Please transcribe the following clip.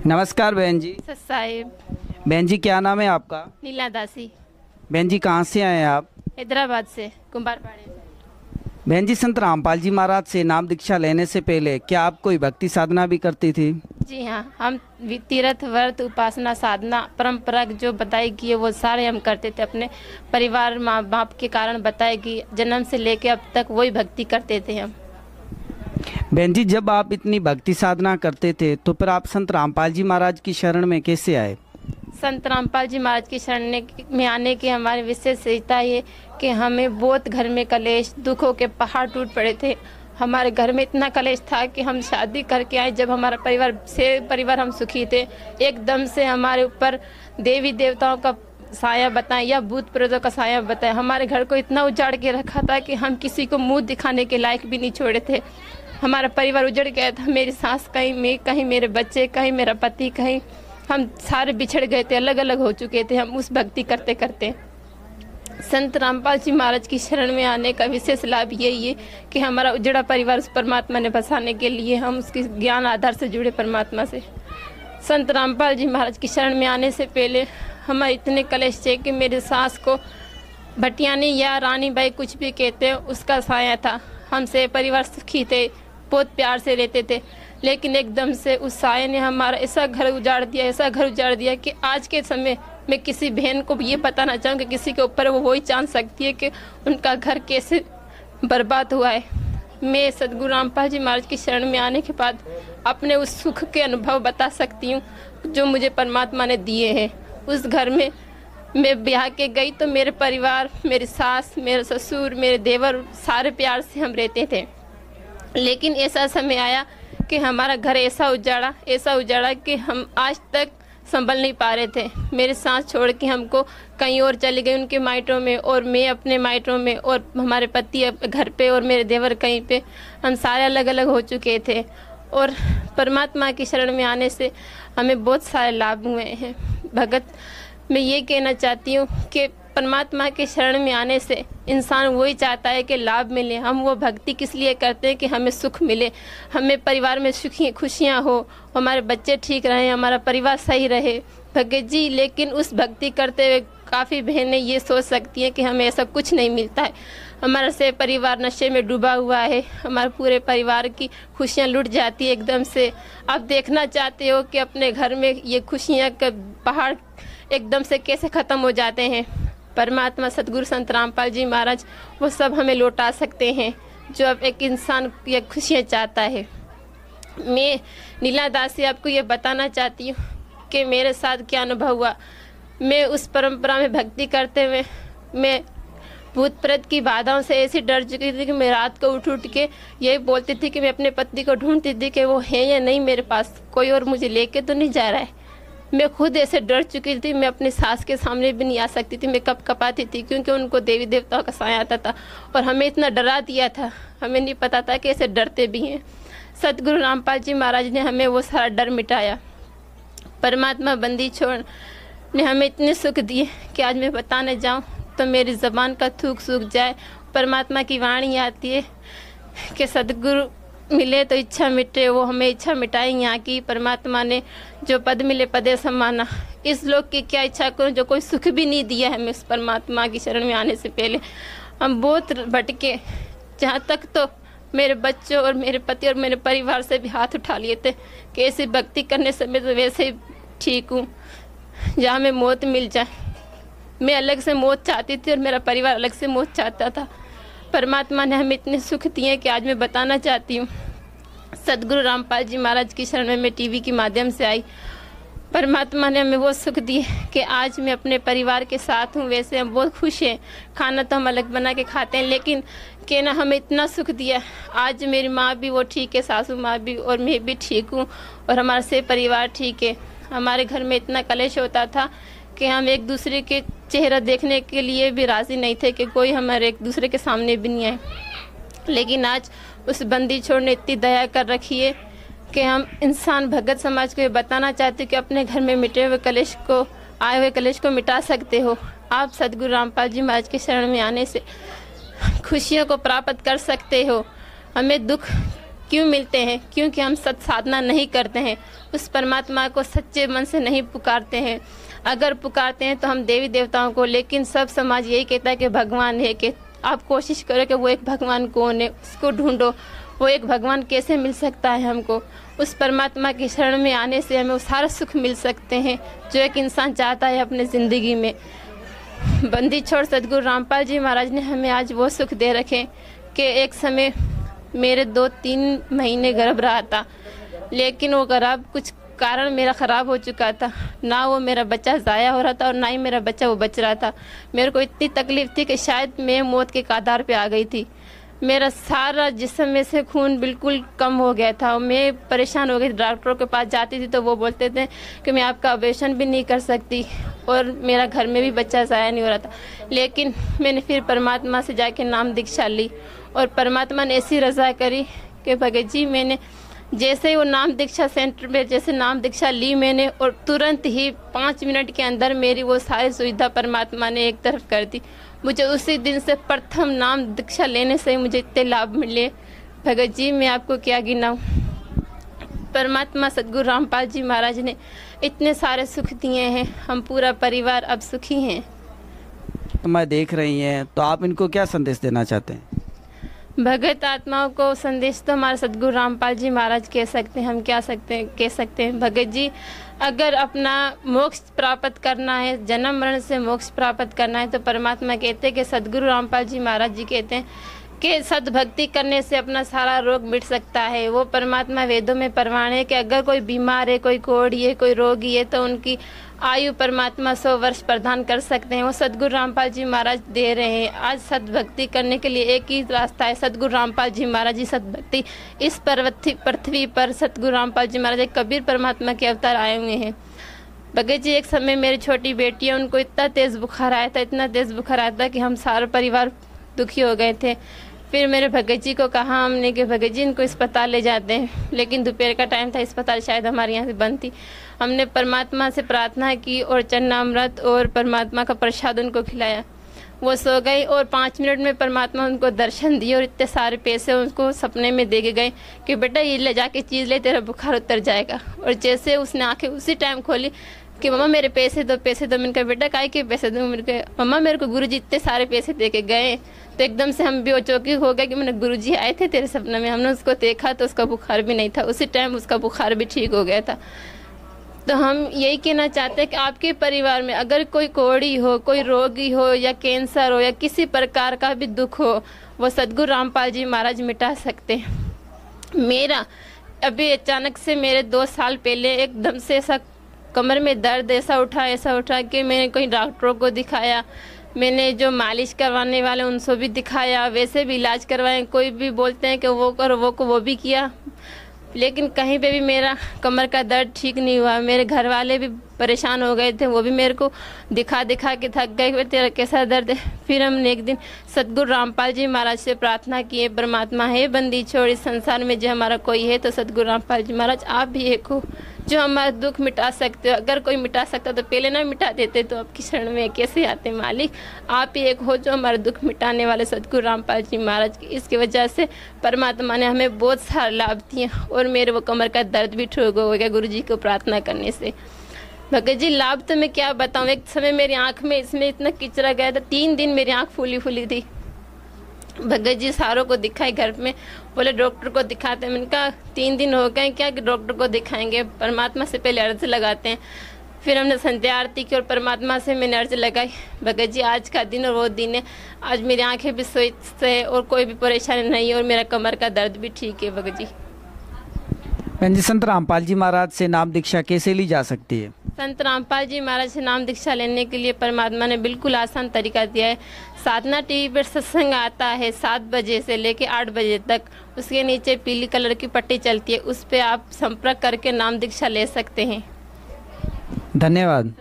नमस्कार बहन जी। साहिब। बहन जी क्या नाम है आपका? नीला दासी। बहन जी कहाँ से आए हैं आप? हैदराबाद से, कुंभारपाड़े से। बहन जी संत रामपाल जी महाराज से नाम दीक्षा लेने से पहले क्या आप कोई भक्ति साधना भी करती थी? जी हाँ, हम तीर्थ व्रत उपासना साधना परंपरा जो बताई गई है वो सारे हम करते थे। अपने परिवार माँ बाप के कारण बताई गई, जन्म से लेके अब तक वही भक्ति करते थे हम। बहन जी जब आप इतनी भक्ति साधना करते थे तो फिर आप संत रामपाल जी महाराज की शरण में कैसे आए? संत रामपाल जी महाराज की शरण में आने की हमारी विशेषता ये कि हमें बहुत घर में कलेश दुखों के पहाड़ टूट पड़े थे। हमारे घर में इतना कलेश था कि हम शादी करके आए, जब हमारा परिवार हम सुखी थे, एकदम से हमारे ऊपर देवी देवताओं का साया बताएं या भूत प्रेतों का साया बताएं। हमारे घर को इतना उजाड़ के रखा था कि हम किसी को मुंह दिखाने के लायक भी नहीं छोड़े थे। हमारा परिवार उजड़ गया था। मेरी सास कहीं, मैं कहीं, मेरे बच्चे कहीं, मेरा पति कहीं, हम सारे बिछड़ गए थे, अलग अलग हो चुके थे हम उस भक्ति करते करते। संत रामपाल जी महाराज की शरण में आने का विशेष लाभ यही है कि हमारा उजड़ा परिवार उस परमात्मा ने बसाने के लिए हम उसके ज्ञान आधार से जुड़े परमात्मा से। संत रामपाल जी महाराज की शरण में आने से पहले हमारे इतने कलेश थे कि मेरे सास को भटियानी या रानी बाई कुछ भी कहते हैं उसका साया था। हमसे परिवार सुखी थे, बहुत प्यार से रहते थे, लेकिन एकदम से उस साये ने हमारा ऐसा घर उजाड़ दिया, ऐसा घर उजाड़ दिया कि आज के समय मैं किसी बहन को ये बताना चाहूँगी, किसी के ऊपर वो वही जान सकती है कि उनका घर कैसे बर्बाद हुआ है। मैं सदगुरु रामपाल जी महाराज की शरण में आने के बाद अपने उस सुख के अनुभव बता सकती हूँ जो मुझे परमात्मा ने दिए हैं। उस घर में मैं ब्याह के गई तो मेरे परिवार, मेरी सास, मेरे ससुर, मेरे देवर सारे प्यार से हम रहते थे, लेकिन ऐसा समय आया कि हमारा घर ऐसा उजाड़ा कि हम आज तक संभल नहीं पा रहे थे। मेरे सास छोड़ के हमको कहीं और चली गई उनके मायटों में, और मैं अपने मायटों में, और हमारे पति घर पे, और मेरे देवर कहीं पे। हम सारे अलग अलग हो चुके थे, और परमात्मा की शरण में आने से हमें बहुत सारे लाभ हुए हैं। भगत, मैं ये कहना चाहती हूँ कि परमात्मा के शरण में आने से इंसान वही चाहता है कि लाभ मिले। हम वो भक्ति किस लिए करते हैं कि हमें सुख मिले, हमें परिवार में खुशियाँ हो, हमारे बच्चे ठीक रहें, हमारा परिवार सही रहे भगत जी। लेकिन उस भक्ति करते हुए काफ़ी बहनें ये सोच सकती हैं कि हमें ऐसा कुछ नहीं मिलता है। हमारा से परिवार नशे में डूबा हुआ है, हमारे पूरे परिवार की खुशियाँ लुट जाती है एकदम से। आप देखना चाहते हो कि अपने घर में ये खुशियाँ का पहाड़ एकदम से कैसे ख़त्म हो जाते हैं। परमात्मा सदगुरु संत रामपाल जी महाराज वो सब हमें लौटा सकते हैं जो अब एक इंसान ये खुशियाँ चाहता है। मैं नीला दासी आपको ये बताना चाहती हूँ कि मेरे साथ क्या अनुभव हुआ। मैं उस परंपरा में भक्ति करते हुए मैं भूत प्रेत की बाधाओं से ऐसी डर चुकी थी कि मैं रात को उठ के यही बोलती थी कि मैं अपने पति को ढूंढती थी कि वो है या नहीं मेरे पास, कोई और मुझे लेके तो नहीं जा रहा है। मैं खुद ऐसे डर चुकी थी, मैं अपनी सास के सामने भी नहीं आ सकती थी, मैं कप कपाती थी क्योंकि उनको देवी देवताओं का साया आता था और हमें इतना डरा दिया था, हमें नहीं पता था कि ऐसे डरते भी हैं। सतगुरु रामपाल जी महाराज ने हमें वो सारा डर मिटाया। परमात्मा बंदी छोड़ ने हमें इतने सुख दिए कि आज मैं बताने जाऊँ तो मेरी ज़बान का थूक सूख जाए। परमात्मा की वाणी आती है कि सदगुरु मिले तो इच्छा मिटे, वो हमें इच्छा मिटाई यहाँ की। परमात्मा ने जो पद मिले पदे समाना, इस लोक की क्या इच्छा करूँ जो कोई सुख भी नहीं दिया हमें। उस परमात्मा की शरण में आने से पहले हम बहुत भटके, जहाँ तक तो मेरे बच्चों और मेरे पति और मेरे परिवार से भी हाथ उठा लिए थे कि ऐसी भक्ति करने से मैं तो वैसे ही ठीक हूँ, जहाँ में मौत मिल जाए। मैं अलग से मौत चाहती थी और मेरा परिवार अलग से मौत चाहता था। परमात्मा ने हमें इतने सुख दिए कि आज मैं बताना चाहती हूँ। सदगुरु रामपाल जी महाराज की शरण में मैं टीवी के माध्यम से आई। परमात्मा ने हमें वो सुख दिए कि आज मैं अपने परिवार के साथ हूँ। वैसे हम बहुत खुश हैं, खाना तो हम अलग बना के खाते हैं, लेकिन कि ना हमें इतना सुख दिया। आज मेरी माँ भी वो ठीक है, सासू माँ भी, और मैं भी ठीक हूँ, और हमारा से परिवार ठीक है। हमारे घर में इतना कलेश होता था कि हम एक दूसरे के चेहरा देखने के लिए भी राज़ी नहीं थे कि कोई हमारे एक दूसरे के सामने भी नहीं आए। लेकिन आज उस बंदी छोड़ ने इतनी दया कर रखी है कि हम इंसान भगत समाज को ये बताना चाहते हैं कि अपने घर में मिटे हुए कलेश को, आए हुए कलेश को मिटा सकते हो। आप सदगुरु रामपाल जी महाराज के शरण में आने से खुशियों को प्राप्त कर सकते हो। हमें दुख क्यों मिलते हैं? क्योंकि हम सत साधना नहीं करते हैं, उस परमात्मा को सच्चे मन से नहीं पुकारते हैं। अगर पुकारते हैं तो हम देवी देवताओं को, लेकिन सब समाज यही कहता है कि भगवान है, कि आप कोशिश करो कि वो एक भगवान कौन है, उसको ढूंढो। वो एक भगवान कैसे मिल सकता है हमको? उस परमात्मा की शरण में आने से हमें वो सारा सुख मिल सकते हैं जो एक इंसान चाहता है अपने ज़िंदगी में। बंदी छोड़ सदगुरु रामपाल जी महाराज ने हमें आज वो सुख दे रखे कि एक समय मेरे 2-3 महीने गर्भ रहा था, लेकिन वो गर्भ कुछ कारण मेरा ख़राब हो चुका था। ना वो मेरा बच्चा ज़ाया हो रहा था और ना ही मेरा बच्चा वो बच रहा था। मेरे को इतनी तकलीफ़ थी कि शायद मैं मौत के कगार पे आ गई थी। मेरा सारा जिस्म में से खून बिल्कुल कम हो गया था और मैं परेशान हो गई। डॉक्टरों के पास जाती थी तो वो बोलते थे कि मैं आपका ऑपरेशन भी नहीं कर सकती और मेरा घर में भी बच्चा ज़ाया नहीं हो रहा था। लेकिन मैंने फिर परमात्मा से जाके नाम दीक्षा ली और परमात्मा ने ऐसी रज़ा करी कि भगत जी, मैंने जैसे ही वो नाम दीक्षा सेंटर में जैसे नाम दीक्षा ली मैंने, और तुरंत ही 5 मिनट के अंदर मेरी वो सारी सुविधा परमात्मा ने एक तरफ कर दी। मुझे उसी दिन से प्रथम नाम दीक्षा लेने से ही मुझे इतने लाभ मिले। भगत जी, मैं आपको क्या गिनाऊं। परमात्मा सदगुरु रामपाल जी महाराज ने इतने सारे सुख दिए हैं, हम पूरा परिवार अब सुखी हैं। तो मैं देख रही हैं, तो आप इनको क्या संदेश देना चाहते हैं? भगत आत्माओं को संदेश तो हमारे सदगुरु रामपाल जी महाराज कह सकते हैं, हम क्या कह सकते हैं। भगत जी, अगर अपना मोक्ष प्राप्त करना है, जन्म मरण से मोक्ष प्राप्त करना है, तो परमात्मा कहते हैं कि सदगुरु रामपाल जी महाराज जी कहते हैं कि सद्भक्ति करने से अपना सारा रोग मिट सकता है। वो परमात्मा वेदों में प्रमाण है कि अगर कोई बीमार है, कोई कोढ़ी है, कोई रोगी है, तो उनकी आयु परमात्मा 100 वर्ष प्रदान कर सकते हैं। वो सदगुरु रामपाल जी महाराज दे रहे हैं। आज सद्भक्ति करने के लिए एक ही रास्ता है, सदगुरु रामपाल जी महाराज जी सद्भक्ति। इस पृथ्वी पर सदगुरु रामपाल जी महाराज कबीर परमात्मा के अवतार आए हुए हैं। भगत जी, एक समय मेरी छोटी बेटी है, उनको इतना तेज़ बुखार आया था, इतना तेज़ बुखार आया था कि हम सारा परिवार दुखी हो गए थे। फिर मेरे भगत जी को कहा हमने कि भगत जी, इनको अस्पताल ले जाते हैं, लेकिन दोपहर का टाइम था, अस्पताल शायद हमारे यहाँ से बंद थी। हमने परमात्मा से प्रार्थना की और चन्नामृत और परमात्मा का प्रसाद उनको खिलाया। वो सो गई और 5 मिनट में परमात्मा उनको दर्शन दिए और इतने सारे पैसे उनको सपने में दे के गए कि बेटा ये ले जाके चीज़ ले, तेरा बुखार उतर जाएगा। और जैसे उसने आंखें उसी टाइम खोली कि मम्मा मेरे पैसे दो, पैसे दो। मैंने कहा बेटा काहे के पैसे दूँ? मेरे को मम्मा मेरे को गुरुजी इतने सारे पैसे दे के गए। तो एकदम से हम भी चौकी हो गए कि मैंने गुरुजी आए थे तेरे सपने में। हमने उसको देखा तो उसका बुखार भी नहीं था, उसी टाइम उसका बुखार भी ठीक हो गया था। तो हम यही कहना चाहते हैं कि आपके परिवार में अगर कोई कोढ़ी हो, कोई रोगी हो, या कैंसर हो, या किसी प्रकार का भी दुख हो, वो सदगुरु रामपाल जी महाराज मिटा सकते हैं। मेरा अभी अचानक से मेरे 2 साल पहले एकदम से ऐसा कमर में दर्द ऐसा उठा कि मैंने कोई डॉक्टरों को दिखाया, मैंने जो मालिश करवाने वाले उनसे भी दिखाया, वैसे भी इलाज करवाए। कोई भी बोलते हैं कि वो करो वो भी किया, लेकिन कहीं पे भी मेरा कमर का दर्द ठीक नहीं हुआ। मेरे घर वाले भी परेशान हो गए थे, वो भी मेरे को दिखा के थक गए, तेरा कैसा दर्द है। फिर हमने एक दिन सदगुरु रामपाल जी महाराज से प्रार्थना की, परमात्मा है बंदी छोड़ इस संसार में जो हमारा कोई है, तो सदगुरु रामपाल जी महाराज आप भी एक हो जो हमारा दुख मिटा सकते हो। अगर कोई मिटा सकता तो पहले ना मिटा देते, तो आपकी शरण में कैसे आते मालिक। आप ही एक हो जो हमारा दुख मिटाने वाले सदगुरु रामपाल जी महाराज की। इसकी वजह से परमात्मा ने हमें बहुत सारे लाभ दिए और मेरे वो कमर का दर्द भी ठीक हो गया गुरु जी को प्रार्थना करने से। भगत जी, लाभ तो मैं क्या बताऊँ। एक समय मेरी आँख में इसमें इतना किचरा गया था, 3 दिन मेरी आँख फूली थी। भगत जी सारों को दिखाए घर में, बोले डॉक्टर को दिखाते हैं। मैंने कहा 3 दिन हो गए क्या कि डॉक्टर को दिखाएंगे, परमात्मा से पहले अर्ज लगाते हैं। फिर हमने संध्या आरती की और परमात्मा से मैंने अर्ज लगाई। भगत जी, आज का दिन और वो दिन है, आज मेरी आंखें भी स्वस्थ है और कोई भी परेशानी नहीं है और मेरा कमर का दर्द भी ठीक है। भगत जी, बहन जी, संत रामपाल जी महाराज से नाम दीक्षा कैसे ली जा सकती है? संत रामपाल जी महाराज से नाम दीक्षा लेने के लिए परमात्मा ने बिल्कुल आसान तरीका दिया है। साधना टीवी पर सत्संग आता है 7 बजे से लेके 8 बजे तक। उसके नीचे पीली कलर की पट्टी चलती है, उस पर आप संपर्क करके नाम दीक्षा ले सकते हैं। धन्यवाद।